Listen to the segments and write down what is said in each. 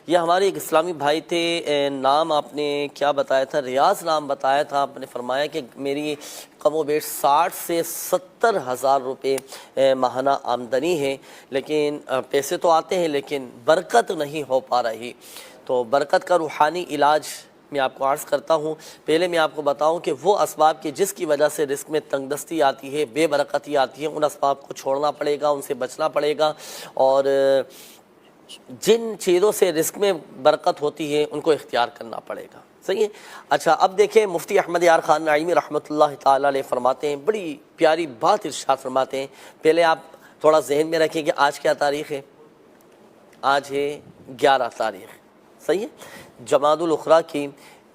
یہ ہمارے ایک اسلامی بھائی تھے، نام آپ نے کیا بتایا تھا؟ ریاض نام بتایا تھا آپ نے۔ فرمایا کہ میری کم و بیش 60 سے 70 ہزار روپے ماہانہ آمدنی ہے، لیکن پیسے تو آتے ہیں لیکن برکت نہیں ہو پا رہی۔ تو برکت کا روحانی علاج میں آپ کو عرض کرتا ہوں۔ پہلے میں آپ کو بتاؤں کہ وہ اسباب جس کی وجہ سے رزق میں تنگ دستی آتی ہے، بے برکتی آتی ہے، ان اسباب کو چھوڑنا پڑے گا، ان سے بچنا پڑے گا، اور جن چیزوں سے رزق میں برکت ہوتی ہے ان کو اختیار کرنا پڑے گا۔ صحیح ہے؟ اچھا، اب دیکھیں مفتی احمد یار خان نعیمی رحمۃ اللہ تعالیٰ علیہ فرماتے ہیں، بڑی پیاری بات ارشاد فرماتے ہیں۔ پہلے آپ تھوڑا ذہن میں رکھیں کہ آج کیا تاریخ ہے؟ آج ہے 11 تاریخ، صحیح ہے؟ جمادی الاخری کی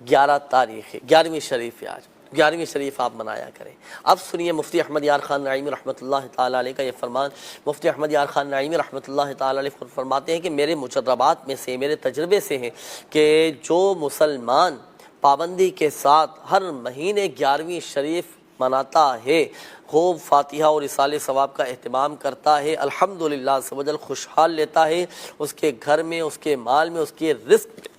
11 تاریخ ہے، 11ویں شریف ہے آج، 11ویں شریف آپ منایا کریں۔ اب سنیے مفتی احمد یار خان نعیمی رحمۃ اللہ تعالیٰ علیہ کا یہ فرمان۔ مفتی احمد یار خان نعیمی رحمۃ اللہ تعالیٰ علیہ فرماتے ہیں کہ میرے مجربات میں سے، میرے تجربے سے ہے کہ جو مسلمان پابندی کے ساتھ ہر مہینے 11ویں شریف مناتا ہے، خوب فاتحہ اور اصالِ ثواب کا اہتمام کرتا ہے، الحمدللہ عز و جل خوشحال لیتا ہے، اس کے گھر میں، اس کے مال میں، اس کے رزق میں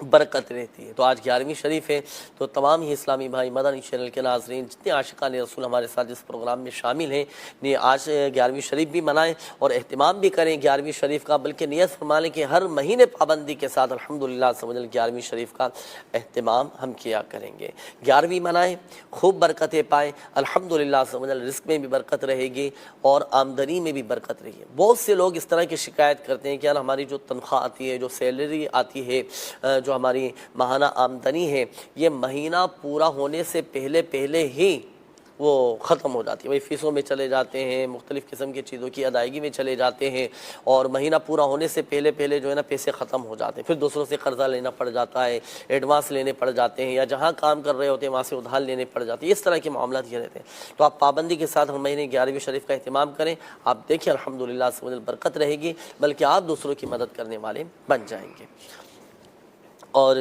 برکت رہتی ہے۔ تو آج 11ویں شریف ہے، تو تمام ہی اسلامی بھائی، مدنی چینل کے ناظرین، جتنے عاشقان رسول ہمارے ساتھ اس پروگرام میں شامل ہیں، آج 11ویں شریف بھی منائیں اور اہتمام بھی کریں 11ویں شریف کا، بلکہ نیت فرما لیں کہ ہر مہینے پابندی کے ساتھ الحمدللہ عز و جل 11ویں شریف کا اہتمام ہم کیا کریں گے۔ 11ویں منائیں، خوب برکتیں پائیں، الحمدللہ عز و جل رزق میں بھی برکت رہے گی اور آمدنی میں بھی برکت رہے گی۔ بہت سے لوگ اس طرح کی شکایت کرتے ہیں کہ یار ہماری جو تنخواہ آتی ہے، جو سیلری آتی ہے، جو ہماری ماہانہ آمدنی ہے، یہ مہینہ پورا ہونے سے پہلے ہی وہ ختم ہو جاتی ہے۔ وہی فیسوں میں چلے جاتے ہیں، مختلف قسم کی چیزوں کی ادائیگی میں چلے جاتے ہیں، اور مہینہ پورا ہونے سے پہلے جو ہے نا پیسے ختم ہو جاتے ہیں، پھر دوسروں سے قرضہ لینا پڑ جاتا ہے، ایڈوانس لینے پڑ جاتے ہیں، یا جہاں کام کر رہے ہوتے ہیں وہاں سے ادھار لینے پڑ جاتے ہیں، اس طرح کے معاملات یہ رہتے ہیں۔ تو آپ پابندی کے ساتھ ہر مہینے 11ویں شریف کا اہتمام کریں، آپ دیکھیں الحمدللہ عز و جل برکت رہے گی، بلکہ آپ دوسروں کی مدد کرنے والے بن جائیں گے۔ اور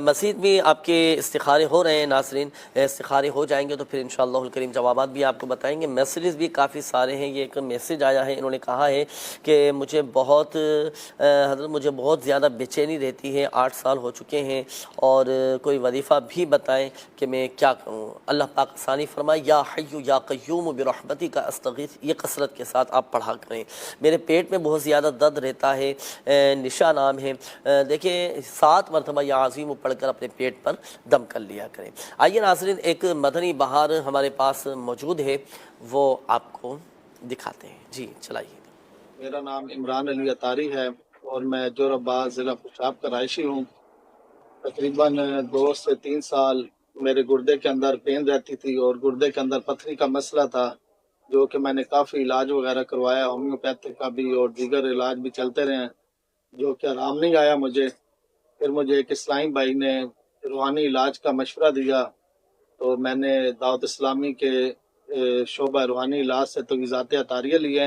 مزید بھی آپ کے استخارے ہو رہے ہیں ناظرین، استخارے ہو جائیں گے تو پھر انشاءاللہ الکریم جوابات بھی آپ کو بتائیں گے۔ میسیجز بھی کافی سارے ہیں۔ یہ ایک میسیج آیا ہے، انہوں نے کہا ہے کہ حضرت مجھے بہت زیادہ بے چینی رہتی ہے، 8 سال ہو چکے ہیں، اور کوئی وظیفہ بھی بتائیں کہ میں کیا کروں۔ اللہ پاک آسانی فرمائے۔ یا حی یا قیوم برحمتک استغیث، یہ کثرت کے ساتھ آپ پڑھا کریں۔ میرے پیٹ میں بہت زیادہ درد رہتا ہے، نشا نام ہے، دیکھیں 7 مرتبہ یا عظیم پڑھ کر اپنے پیٹ پر دم کر لیا کریں۔ آئیے ناظرین، ایک مدنی بہار ہمارے پاس موجود ہے، وہ آپ کو دکھاتے ہیں۔ جی چلائیے۔ میرا نام عمران علی اطاری ہے اور میں جوراباد ضلع خوشاب کا رہائشی ہوں۔ تقریباً 2 سے 3 سال میرے گردے کے اندر پین رہتی تھی اور گردے کے اندر پتھری کا مسئلہ تھا، جو کہ میں نے کافی علاج وغیرہ کروایا، ہومیوپیتھک کا بھی اور دیگر علاج بھی چلتے رہے، جو کہ آرام نہیں آیا مجھے۔ پھر مجھے ایک اسلامی بھائی نے روحانی علاج کا مشورہ دیا، تو میں نے دعوت اسلامی کے شعبہ روحانی علاج سے تویزات عطاریہ لیے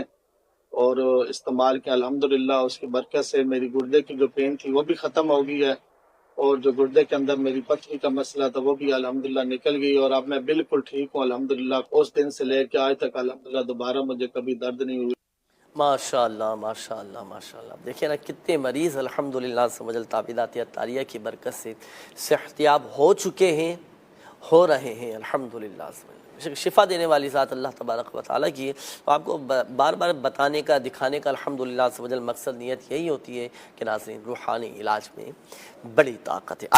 اور استعمال کیا۔ الحمدللہ اس کی برکت سے میری گردے کی جو پین تھی وہ بھی ختم ہو گئی ہے، اور جو گردے کے اندر میری پتھری کا مسئلہ تھا وہ بھی الحمدللہ نکل گئی، اور اب میں بالکل ٹھیک ہوں الحمدللہ۔ اس دن سے لے کے آج تک الحمدللہ دوبارہ مجھے کبھی درد نہیں ہوئی۔ ماشاءاللہ ماشاءاللہ ماشاءاللہ، دیکھیں نا کتنے مریض الحمدللہ عز و جل تعویذات عطاریہ کی برکت سے صحتیاب ہو چکے ہیں، ہو رہے ہیں الحمدللہ عز و جل۔ شفا دینے والی ذات اللہ تبارک و تعالیٰ کی ہے، تو آپ کو بار بار بتانے کا، دکھانے کا الحمدللہ عز و جل مقصد، نیت یہی ہوتی ہے کہ ناظرین روحانی علاج میں بڑی طاقت ہے۔